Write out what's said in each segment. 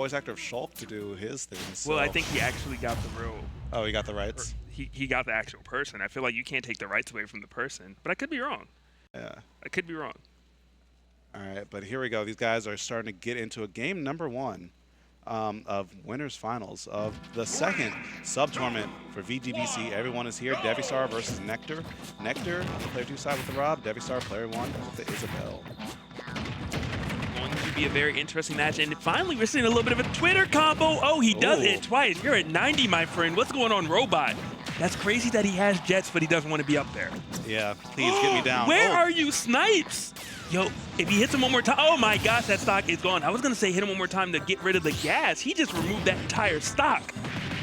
voice actor of Shulk to do his thing. So. Well, I think he actually got the real. Oh, he got the rights? He got the actual person. I feel like you can't take the rights away from the person. But I could be wrong. Yeah. I could be wrong. All right, but here we go. These guys are starting to get into a game number 1 of winners finals of the second sub-tournament for VGBC. Everyone is here. DevvyStar versus Nectar. Nectar, player 2 side with the Rob. DevvyStar, player 1 with the Isabelle. Going to be a very interesting match. And finally, we're seeing a little bit of a Twitter combo. Oh, he does it twice. You're at 90, my friend. What's going on, Robot? That's crazy that he has jets, but he doesn't want to be up there. Yeah, please get me down. Where are you, Snipes? Yo, if he hits him one more time, oh my gosh, that stock is gone. I was going to say hit him one more time to get rid of the gas. He just removed that entire stock.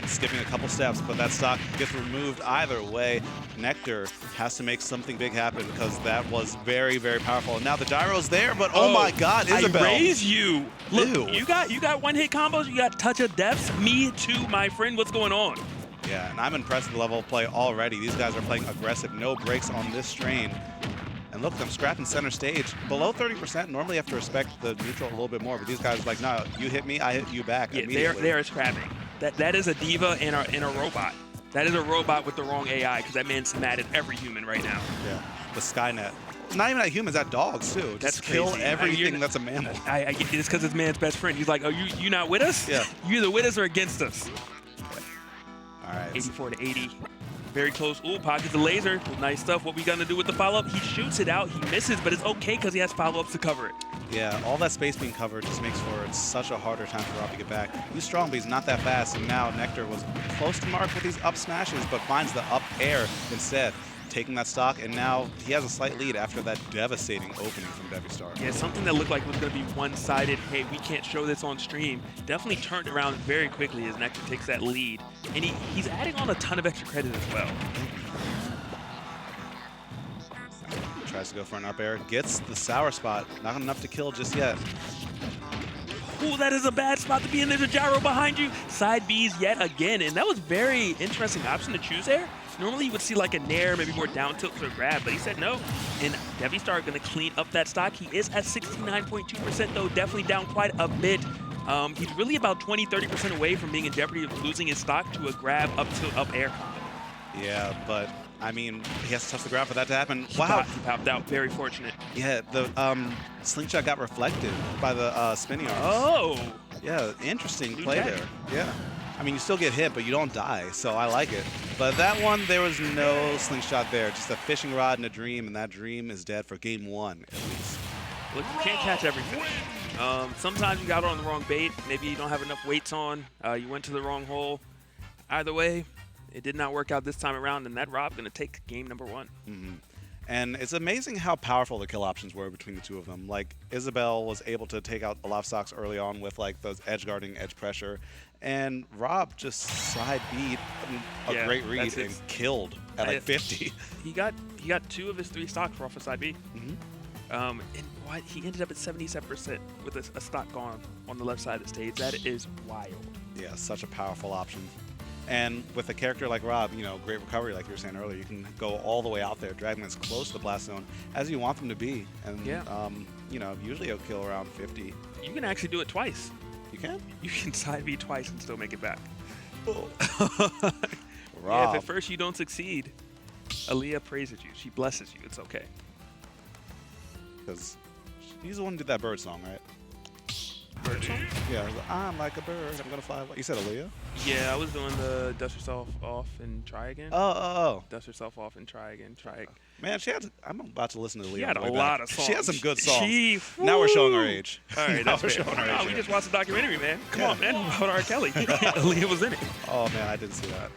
Skipping a couple steps, but that stock gets removed either way. Nectar has to make something big happen because that was very, very powerful. And now the gyro's there, but oh my God, Isabelle. I raise you. Look, Ew. you got one-hit combos, you got touch of deaths. Me too, my friend. What's going on? Yeah, and I'm impressed with the level of play already. These guys are playing aggressive, no breaks on this strain. And look, I'm scrapping center stage. Below 30%, normally you have to respect the neutral a little bit more, but these guys are like, no, you hit me, I hit you back immediately. They are scrapping. That is a diva and a robot. That is a robot with the wrong AI, because that man's mad at every human right now. Yeah, the Skynet. Not even at humans, at dogs too. Just That's kill crazy. everything that's a mammal. I get it's because it's man's best friend. He's like, oh, you not with us? Yeah. You either with us or against us. All right. 84 to 80. Very close. Ooh, pockets of laser. Nice stuff. What we gonna do with the follow-up? He shoots it out. He misses, but it's okay because he has follow-ups to cover it. Yeah, all that space being covered just makes for such a harder time for Rob to get back. He's strong, but he's not that fast. And now Nectar was close to mark with these up smashes, but finds the up air instead, taking that stock. And now he has a slight lead after that devastating opening from DevvyStar. Yeah, something that looked like was going to be one-sided. Hey, we can't show this on stream. Definitely turned around very quickly as Nectar takes that lead. And he's adding on a ton of extra credit as well. Tries to go for an up air, gets the sour spot. Not enough to kill just yet. Ooh, that is a bad spot to be in. There's a gyro behind you. Side B's yet again, and that was very interesting option to choose there. Normally you would see like a nair, maybe more down tilt for a grab, but he said no. And DevvyStar going to clean up that stock. He is at 69.2% though, definitely down quite a bit. He's really about 20-30% away from being in jeopardy of losing his stock to a grab up tilt up air combo. Yeah, but I mean, he has to touch the ground for that to happen. He Wow. He popped out. Very fortunate. Yeah, the slingshot got reflected by the spinning arms. Oh. Yeah, interesting Blue play tag. there. Yeah. I mean, you still get hit, but you don't die, so I like it. But that one, there was no slingshot there. Just a fishing rod and a dream, and that dream is dead for game 1, at least. Look, you can't catch everything. Sometimes you got on the wrong bait. Maybe you don't have enough weights on. You went to the wrong hole. Either way, it did not work out this time around, and that Rob going to take game number 1. Mm-hmm. And it's amazing how powerful the kill options were between the two of them. Like, Isabelle was able to take out a lot of stocks early on with, like, those edge guarding, edge pressure. And Rob just side beat a great read and killed at, like, 50. He got 2 of his 3 stocks off of side B. Mm-hmm. And what, he ended up at 77% with a stock gone on the left side of the stage. That is wild. Yeah, such a powerful option. And with a character like Rob, you know, great recovery, like you were saying earlier, you can go all the way out there, drag them as close to the blast zone as you want them to be. And, you know, usually it'll kill around 50. You can actually do it twice. You can? You can side B twice and still make it back. Oh. Rob. Yeah, if at first you don't succeed, Aaliyah praises you. She blesses you. It's okay. Because he's the one who did that bird song, right? Bird song? Yeah, I'm like a bird, I'm gonna fly away. You said Aaliyah? Yeah, I was doing the dust yourself off and try again. Oh. Dust yourself off and try again, try again. Man, I'm about to listen to Aaliyah. She had a lot of songs. She had some good songs. Now we're showing our age. All right, now we're showing our age. We just watched the documentary, man. Come on, man. About R. Kelly. Aaliyah was in it. Oh, man, I didn't see that.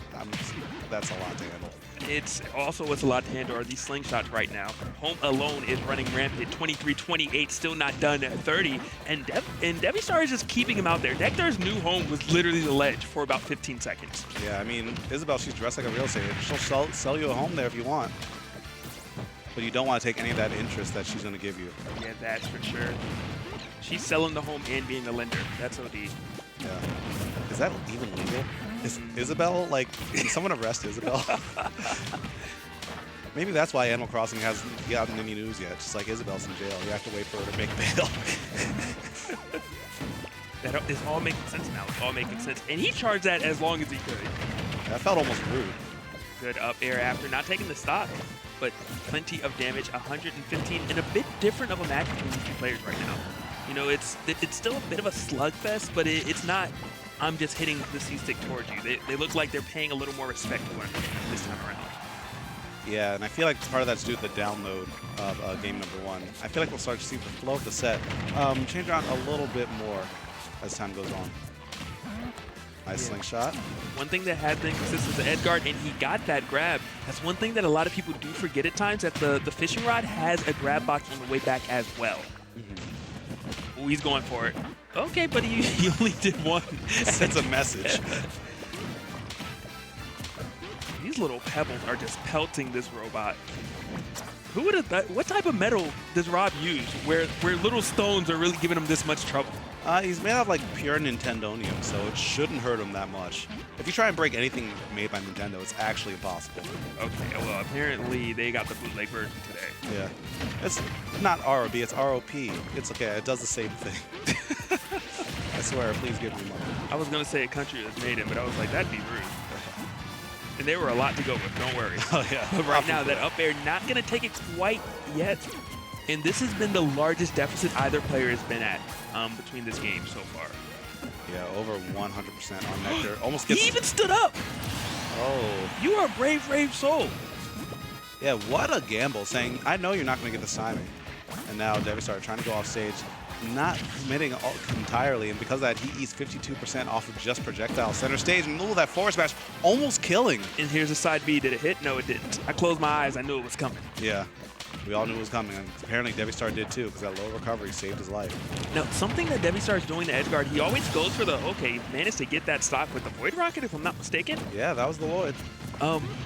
That's a lot to handle. It's also what's a lot to handle are these slingshots right now. Home alone is running rampant, 23-28, still not done at 30, and DevvyStar is just keeping him out there. Nectar's new home was literally the ledge for about 15 seconds. Yeah, I mean, Isabelle, she's dressed like a real estate agent. She'll sell you a home there if you want, but you don't want to take any of that interest that she's going to give you. Yeah, that's for sure. She's selling the home and being a lender. That's OD. Yeah. Is that even legal? Is Isabelle, like, can someone arrest Isabelle? Maybe that's why Animal Crossing hasn't gotten any news yet. Just like Isabelle's in jail. You have to wait for her to make bail. That is all making sense now. It's all making sense. And he charged that as long as he could. That felt almost rude. Good up air after not taking the stock, but plenty of damage, 115, and a bit different of a match between these two players right now. You know, it's still a bit of a slugfest, but it's not, I'm just hitting the C-stick towards you. They look like they're paying a little more respect to what I'm doing this time around. Yeah, and I feel like part of that's due to the download of game number 1. I feel like we'll start to see the flow of the set change around a little bit more as time goes on. Nice slingshot. One thing that has been consistent is the edge guard, and he got that grab. That's one thing that a lot of people do forget at times, that the fishing rod has a grab box on the way back as well. Ooh, he's going for it. Okay, but he only did one. Sends a message. These little pebbles are just pelting this robot. Who would have thought? What type of metal does Rob use where little stones are really giving him this much trouble? He's made out of like pure Nintendonium, so it shouldn't hurt him that much. If you try and break anything made by Nintendo, it's actually impossible. Okay, well, apparently they got the bootleg version today. Yeah. It's not ROB, it's ROP. It's okay, it does the same thing. I swear, please give me money. I was going to say a country that's made it, but I was like, that'd be rude. And there were a lot to go with, don't worry. Oh, yeah. But right now, that up air, not going to take it quite yet. And this has been the largest deficit either player has been at between this game so far. Yeah, over 100% on Nectar. Almost gets... He even stood up! Oh. You are a brave, brave soul. Yeah, what a gamble, saying, I know you're not going to get this timing. And now DevvyStar trying to go off stage, not committing entirely, and because of that, he eats 52% off of just projectile center stage, and ooh, that forward smash almost killing. And here's a side B. Did it hit? No, it didn't. I closed my eyes. I knew it was coming. Yeah, we all knew it was coming, and apparently DevvyStar did too, because that low recovery saved his life. Now, something that DevvyStar is doing to edge guard, he always goes for the, okay, managed to get that stock with the Void Rocket, if I'm not mistaken. Yeah, that was the Lloyd.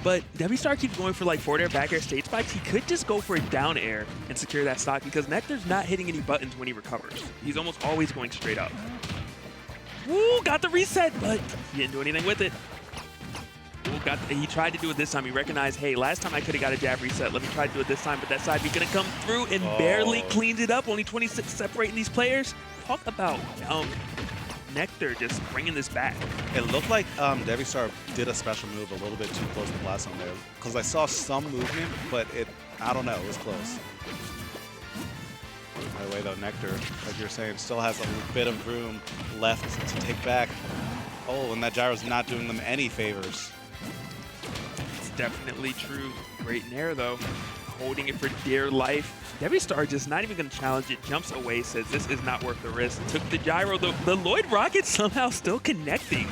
But DevvyStar keeps going for like forward air, back air, stage spikes. He could just go for a down air and secure that stock because Nectar's not hitting any buttons when he recovers. He's almost always going straight up. Woo, got the reset, but he didn't do anything with it. Ooh, he tried to do it this time. He recognized, hey, last time I could have got a jab reset. Let me try to do it this time, but that side B gonna come through and barely cleaned it up. Only 26 separating these players. Talk about Nectar just bringing this back. It looked like DevvyStar did a special move a little bit too close to the blast on there, because I saw some movement, but I don't know, it was close. By the way, though, Nectar, like you're saying, still has a bit of room left to take back. Oh, and that gyro's not doing them any favors. It's definitely true. Great nair, though. Holding it for dear life. DevvyStar just not even going to challenge it, jumps away, says this is not worth the risk. Took the gyro, the Lloyd Rocket somehow still connecting.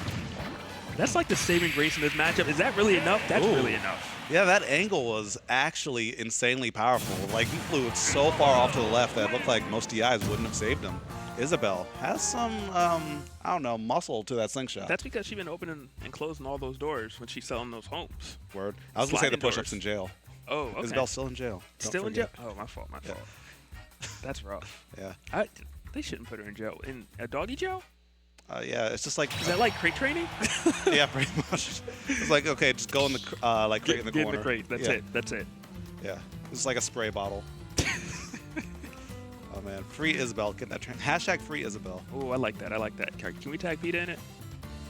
That's like the saving grace in this matchup. Is that really enough? That's really enough. Yeah, that angle was actually insanely powerful. Like, he flew so far off to the left that it looked like most DIs wouldn't have saved him. Isabelle has some, I don't know, muscle to that slingshot. That's because she's been opening and closing all those doors when she's selling those homes. Word. I was going to say the push-ups in jail. Oh, okay. Isabelle's still in jail. Still in jail? Oh, my fault, my fault. That's rough. Yeah. They shouldn't put her in jail. In a doggy jail? Yeah, it's just like... Is that like crate training? Yeah, pretty much. It's like, okay, just go in the like crate in the corner. Get in the crate. That's it. That's it. Yeah. It's like a spray bottle. Oh, man. Free Isabelle. Get that hashtag free Isabelle. Oh, I like that. I like that. Can we tag PETA in it?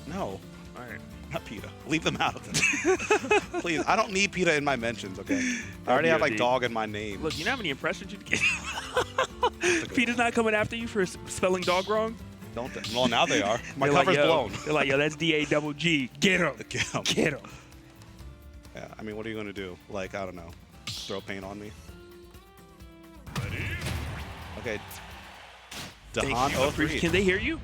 No. All right. Not PETA. Leave them out of it. Please. I don't need PETA in my mentions, okay? I already have like dog in my name. Look, you know how many impressions you get? PETA's not coming after you for spelling dog wrong? Don't they? Well, now they are. My cover's blown. They're like, yo, that's D-A-double-G. Get him. Get him. Get him. Yeah, I mean, what are you going to do? Like, I don't know. Throw paint on me? Okay. Dahan03. Can they hear you?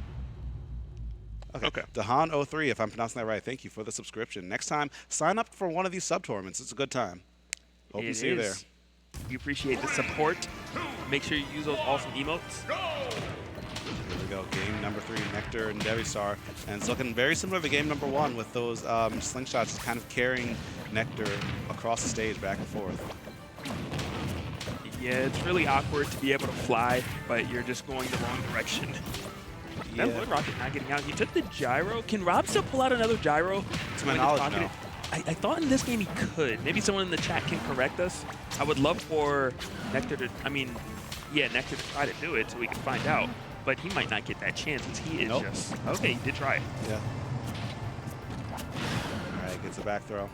Okay. Dahan03, if I'm pronouncing that right. Thank you for the subscription. Next time, sign up for one of these sub-tournaments. It's a good time. Hope to see you there. We appreciate the support. Make sure you use those awesome emotes. Here we go. Game number 3, Nectar and DevvyStar. And it's looking very similar to game number 1 with those slingshots kind of carrying Nectar across the stage back and forth. Yeah, it's really awkward to be able to fly, but you're just going the wrong direction. Yeah. That Lloyd Rocket not getting out. He took the gyro. Can Rob still pull out another gyro? To my knowledge, no. I thought in this game he could. Maybe someone in the chat can correct us. I would love for Nectar to, Nectar to try to do it so we can find out. but he might not get that chance because he is Nope. just... Okay, he did try it. Yeah. All right, gets a back throw.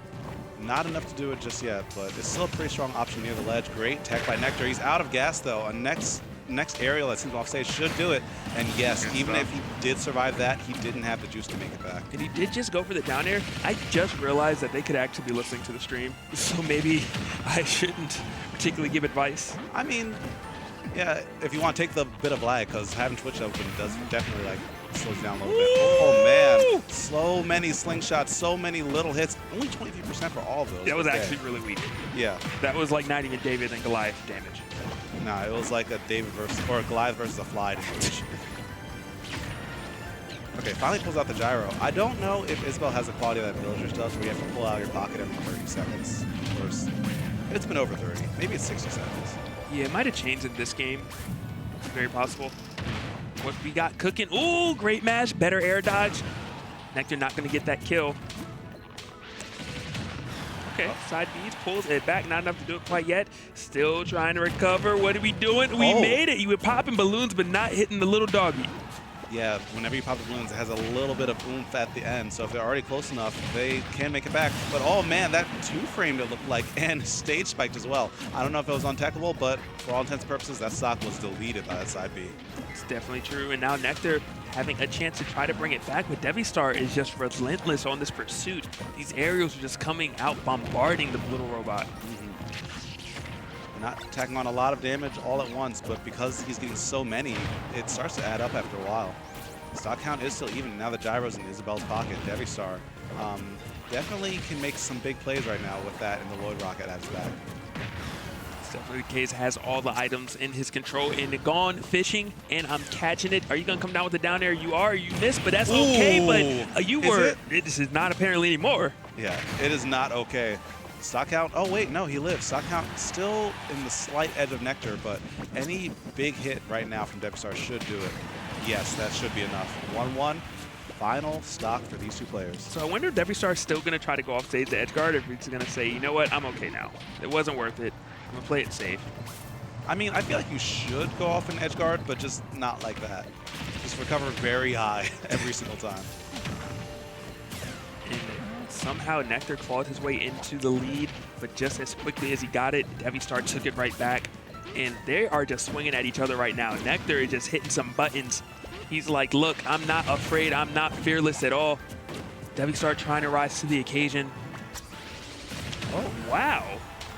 Not enough to do it just yet, but it's still a pretty strong option near the ledge. Great tech by Nectar. He's out of gas, though. A next aerial that seems off stage should do it. And yes, even if he did survive that, he didn't have the juice to make it back. And he did just go for the down air. I just realized that they could actually be listening to the stream, so maybe I shouldn't particularly give advice. I mean, yeah, if you want to take the bit of lag, because having Twitch open does definitely like slows you down a little bit. Oh man, so many slingshots, so many little hits. Only 23% for all of those. That was actually really weak. Yeah. That was like not even David and Goliath damage. Nah, it was like a David versus, or a Goliath versus a Fly damage. Okay, finally pulls out the gyro. I don't know if Isabelle has the quality that Villagers does, where you have to pull out of your pocket every 30 seconds. Of course, it's been over 30. Maybe it's 60 seconds. Yeah, it might have changed in this game. It's very possible. What we got cooking? Ooh, great mash, better air dodge. Nectar not going to get that kill. Okay, side beats, pulls it back, not enough to do it quite yet. Still trying to recover. What are we doing? We made it. You were popping balloons, but not hitting the little doggy. Yeah, whenever you pop the balloons, it has a little bit of oomph at the end. So if they're already close enough, they can make it back. But oh man, that two-framed it looked like, and stage spiked as well. I don't know if it was untechable, but for all intents and purposes, that stock was deleted by that side B. It's definitely true. And now Nectar having a chance to try to bring it back, but DevvyStar is just relentless on this pursuit. These aerials are just coming out, bombarding the little robot. Not tacking on a lot of damage all at once, but because he's getting so many, it starts to add up after a while. Stock count is still even. Now the gyro's in Isabelle's pocket. DevvyStar definitely can make some big plays right now with that and the Lloyd Rocket at his back. It's definitely the case. Has all the items in his control and gone fishing, and I'm catching it. Are you going to come down with the down air? You are. You missed, but that's okay. But you were. This is not apparently anymore. Yeah, it is not okay. Stock count, oh wait, no, he lives. Stock count still in the slight edge of Nectar, but any big hit right now from DevvyStar should do it. Yes, that should be enough. 1-1, final stock for these two players. So I wonder if DevvyStar is still going to try to go off stage to edgeguard, or if he's going to say, you know what, I'm okay now. It wasn't worth it. I'm going to play it safe. I mean, I feel like you should go off an edgeguard, but just not like that. Just recover very high every single time. And somehow Nectar clawed his way into the lead, but just as quickly as he got it, DevvyStar took it right back. And they are just swinging at each other right now. Nectar is just hitting some buttons. He's like, look, I'm not afraid. I'm not fearless at all. DevvyStar trying to rise to the occasion. Oh, wow.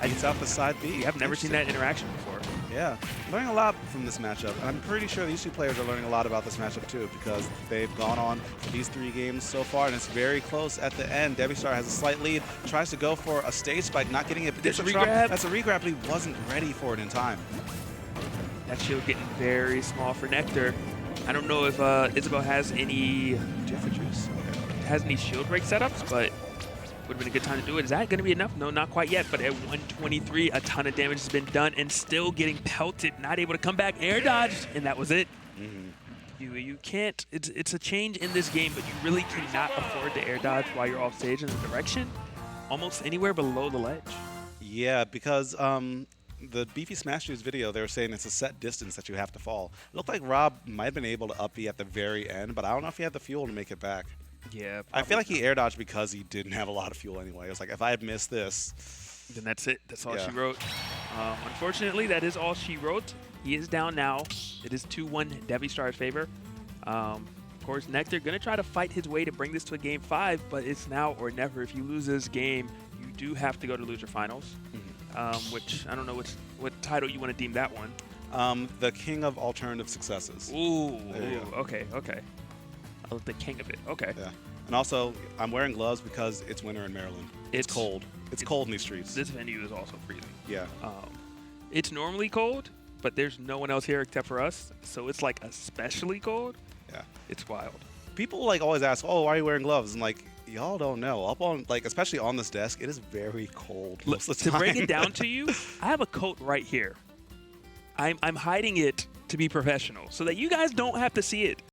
Gets out the side B. I've never seen that interaction before. Yeah, learning a lot from this matchup. And I'm pretty sure these two players are learning a lot about this matchup too, because they've gone on for these 3 games so far, and it's very close at the end. DevvyStar has a slight lead, tries to go for a stage spike, not getting it. But That's a regrab. That's a regrab, but he wasn't ready for it in time. That shield getting very small for Nectar. I don't know if Isabelle has any has any shield break setups, but would have been a good time to do it. Is that going to be enough? No, not quite yet, but at 123, a ton of damage has been done and still getting pelted, not able to come back, air dodged, and that was it. You can't, it's a change in this game, but you really cannot afford to air dodge while you're off stage in the direction, almost anywhere below the ledge. Yeah, because the Beefy Smash Dudes video, they were saying it's a set distance that you have to fall. It looked like Rob might have been able to up B at the very end, but I don't know if he had the fuel to make it back. Yeah, I feel like he air dodged because he didn't have a lot of fuel anyway. It was like, if I had missed this, then that's it. That's all she wrote. Unfortunately, that is all she wrote. He is down now. It is 2-1 DevvyStar's favor. Of course, Nectar going to try to fight his way to bring this to a game 5, but it's now or never. If you lose this game, you do have to go to loser finals, which I don't know what title you want to deem that one. The king of alternative successes. Ooh, okay. The king of it. Okay. Yeah. And also, I'm wearing gloves because it's winter in Maryland. It's cold. It's cold in these streets. This venue is also freezing. Yeah. It's normally cold, but there's no one else here except for us, so it's like especially cold. Yeah. It's wild. People like always ask, "Oh, why are you wearing gloves?" And like, y'all don't know. Up on especially on this desk, it is very cold most of the time. To break it down to you, I have a coat right here. I'm hiding it to be professional so that you guys don't have to see it.